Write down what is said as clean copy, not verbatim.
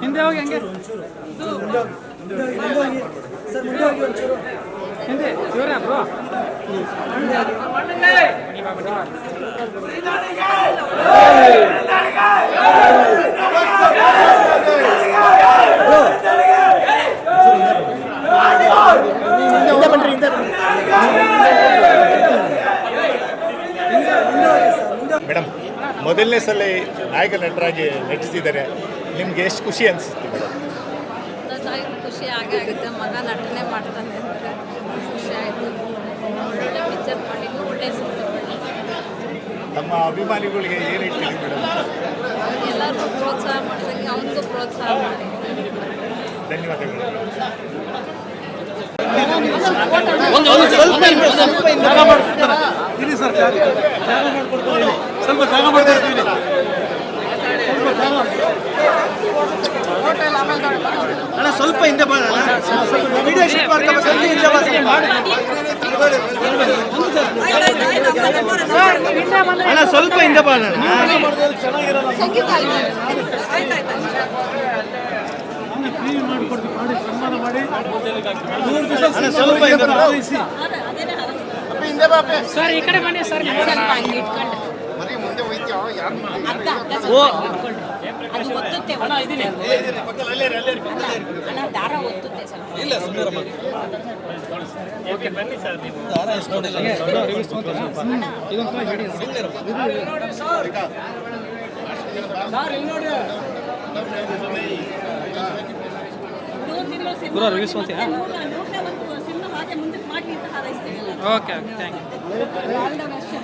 ಹಿಂದೆ ಹೋಗಿ ಹಂಗೆ ಹಿಂದೆ ಜೋರ ಬ್ರೋ ಮೇಡಮ್, ಮೊದಲನೇ ಸಲ ನಾಯಕ ನಟರಾಗಿ ನಟಿಸಿದ್ದಾರೆ, ನಿಮ್ಗೆ ಎಷ್ಟು ಖುಷಿ ಅನಿಸುತ್ತೆ ಮೇಡಮ್? ಖುಷಿ ಆಗೇ ಆಗುತ್ತೆ. ಮಗ ನಟನೆ ಮಾಡ್ತಾನೆ ಅಂದರೆ ಖುಷಿ ಆಯಿತು. ಒಳ್ಳೆ ಪಿಕ್ಚರ್ ಮಾಡಿ ಒಳ್ಳೆ ಸಿಕ್ತು. ತಮ್ಮ ಅಭಿಮಾನಿಗಳಿಗೆ ಏನು ಹೇಳ್ತೀರಿ ಮೇಡಮ್? ಎಲ್ಲರಿಗೂ ಪ್ರೋತ್ಸಾಹ ಮಾಡ್ದಂಗೆ ಅವನಿಗೂ ಪ್ರೋತ್ಸಾಹ ಮಾಡಿ. ಧನ್ಯವಾದಗಳು. ಸ್ವಲ್ಪ ಹಿಂದೆ ಬಾ ವಿಡಿಯೋ ಶೂಟ್ ಮಾಡ್ಕೊಂಡು ಸ್ವಲ್ಪ ಹಿಂದೆ ಬಾ ಸರ್ ಈ ಕಡೆ ಬನ್ನಿ ಸರ್. Okay thank you.